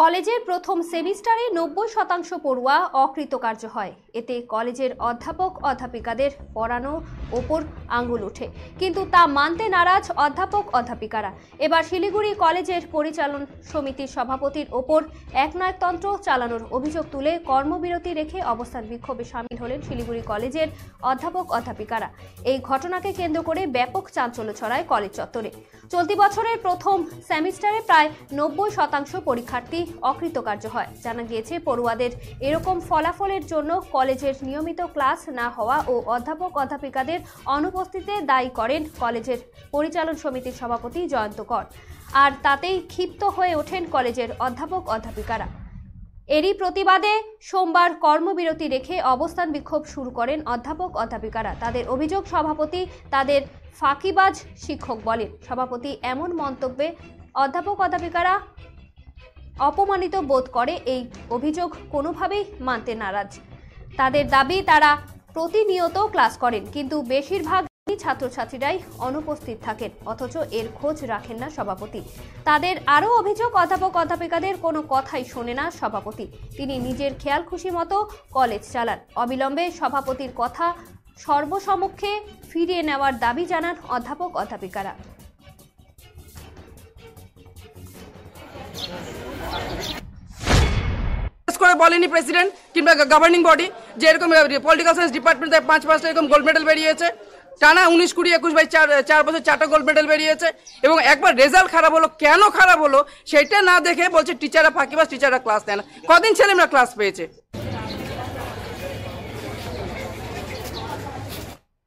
কলেজের প্রথম সেমিস্টারে 90% পড়ুয়া অকৃতকার্য হয়। এতে কলেজের অধ্যাপক অধ্যাপিকাদের পড়ানো ওপর আঙ্গুল ওঠে, কিন্তু তা মানতে নারাজ অধ্যাপক অধ্যাপিকারা। এবার শিলিগুড়ি কলেজের পরিচালন সমিতির সভাপতির ওপর একনায়কতন্ত্র চালানোর অভিযোগ তুলে কর্মবিরতি রেখে অবস্থান বিক্ষোভে সামিল হলেন শিলিগুড়ি কলেজের অধ্যাপক অধ্যাপিকারা। এই ঘটনাকে কেন্দ্র করে ব্যাপক চাঞ্চল্য ছড়ায় কলেজ চত্বরে। চলতি বছরের প্রথম সেমিস্টারে প্রায় 90% পরীক্ষার্থী অকৃতকার্য হয়। জানা গিয়েছে, পড়ুয়াদের এরকম ফলাফলের জন্য কলেজের নিয়মিত ক্লাস না হওয়া ও অধ্যাপক অধ্যাপিকাদের অনুপস্থিতিতে দায়ী করেন কলেজের পরিচালন সমিতির সভাপতি জয়ন্ত কর। আর তাতেই ক্ষিপ্ত হয়ে ওঠেন কলেজের অধ্যাপক অধ্যাপিকারা। এরই প্রতিবাদে সোমবার কর্মবিরতি রেখে অবস্থান বিক্ষোভ শুরু করেন অধ্যাপক অধ্যাপিকারা। তাদের অভিযোগ, সভাপতি তাদের ফাঁকিবাজ শিক্ষক বলেন। সভাপতি এমন মন্তব্যে অধ্যাপক অধ্যাপিকারা অপমানিত বোধ করে। এই অভিযোগ কোনোভাবেই মানতে নারাজ। তাদের দাবি, তারা প্রতিনিয়ত ক্লাস করেন, কিন্তু বেশিরভাগ ছাত্রছাত্রীরাই অনুপস্থিত থাকেন, অথচ এর খোঁজ রাখেন না সভাপতি। তাদের আরও অভিযোগ, অধ্যাপক অধ্যাপিকাদের কোনো কথাই শোনে না সভাপতি। তিনি নিজের খেয়াল খুশি মতো কলেজ চালান। অবিলম্বে সভাপতির কথা সর্বসমক্ষে ফিরিয়ে নেওয়ার দাবি জানান অধ্যাপক অধ্যাপিকারা। বলেনি প্রেসিডেন্ট কিংবা গভর্নিং বডি যে এরকম পলিটিক্যাল সায়েন্স ডিপার্টমেন্টে 5 এরকম গোল্ড মেডেল বেরিয়েছে, টানা 19, 20, 21 বাই 4 বছর 4টা গোল্ড মেডেল বেরিয়েছে, এবং একবার রেজাল্ট খারাপ হলো, কেন খারাপ হলো সেটা না দেখে বলছে টিচাররা ফাঁকিবাজ, টিচাররা ক্লাস নেয় না। কদিন ছেলেমেয়েরা ক্লাস পেয়েছে?